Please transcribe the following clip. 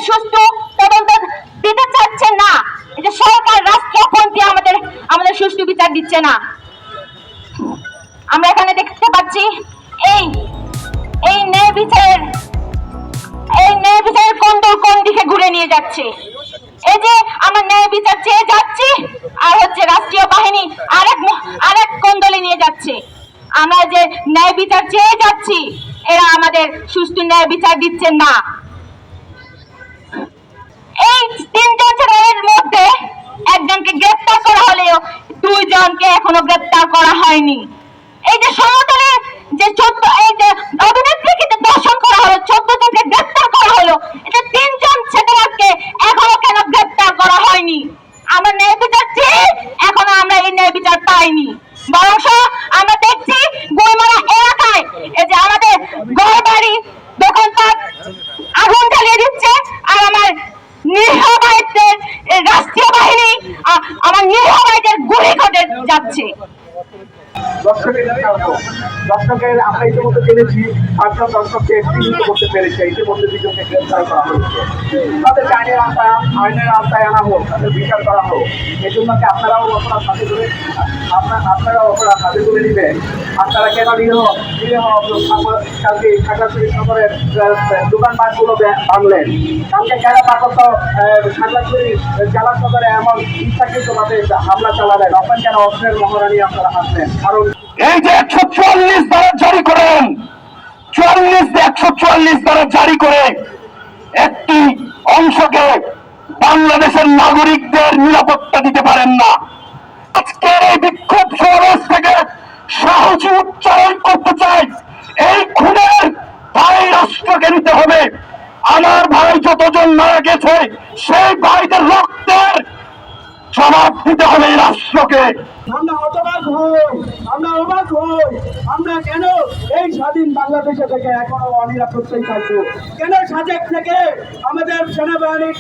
সুষ্ঠু তদন্ত দিতে চাচ্ছে না। এই যে সরকার রাষ্ট্রপন্থী আমাদের সুষ্ঠু বিচার দিচ্ছে না। আমরা এখানে দেখতে পাচ্ছি এই ন্যায় বিচারের কন্দল কোন দিকে ঘুরে নিয়ে যাচ্ছে। এই যে আমরা ন্যায় বিচার চেয়ে যাচ্ছি, আর হচ্ছে রাষ্ট্রীয় বাহিনী আরেক কন্দলে নিয়ে যাচ্ছে। আমরা যে ন্যায় বিচার চেয়ে যাচ্ছি, এরা আমাদের সুষ্ঠু ন্যায় বিচার দিচ্ছেন না। এই 3 জন ছেলের মধ্যে একজনকে গ্রেপ্তার করা হলেও 2 জনকে এখনো গ্রেপ্তার করা হয়নি। এই যে সমতলের যে এই যে অভিনেত্রীকে দর্শন করা হলো, 14 জনকে গ্রেপ্তার করা হলো, এটা 3 জন ছেলেকে এখনো কেন গ্রেপ্তার করা হয়নি? আমরা ন্যায় বিচার চেয়ে এখনো আমরা এই ন্যায় বিচার পাইনি। বরং আমরা দেখছি গুলমারা এলাকায় এই যে আমাদের ঘর বাড়ি দোকানপাট আগুন জ্বালিয়ে দিচ্ছে, আর আমার নিরীহ ভাইদের রাষ্ট্রীয় বাহিনী আমার নিরীহ ভাইদের গুলি করে যাচ্ছে। দর্শকের আমরা ইতিমধ্যে জেনেছি 8 জন দর্শককে চিহ্নিত করতে পেরেছে, ইতিমধ্যে 2 জনকে গ্রেপ্তার করা হয়েছে। তাদেরকে আইনের আওতায় আনা হোক, তাদের বিচার করা হোক। এই জন্য কি আপনারাও অপরাধ হাতে ধরে নেবেন? আপনারা কেন কালকে খাগড়াছড়ি শহরের দোকানপাটগুলো ভাঙলেন? কালকে কেন পার্বত্য খাগড়াছড়ি জেলা সদরে এমন ইচ্ছাকৃতভাবে হামলা চালালেন? আপনার কেন অস্ত্রের মহড়া নিয়ে আপনারা হাসলেন? কারণ এই যে 144 ধারা জারি করেন, 144 ধারা জারি করে একটি অংশকে বাংলাদেশের নাগরিকদের নিরাপত্তা দিতে পারেন না। আজকের এই বিক্ষোভ সমাবেশ থেকে সাহসী উচ্চারণ করতে চাই, এই খুনের দায় রাষ্ট্রকে নিতে হবে। আমার ভাই যতজন মারা গেছে, সেই ভাইদের রক্তের জবাব দিতে হবে রাষ্ট্রকে। আমরা অবাক হই আমরা কেন এই স্বাধীন বাংলাদেশে থেকে এখনো অনিরাপত্তায় থাকবো? কেন সাজেক থেকে আমাদের সেনাবাহিনীর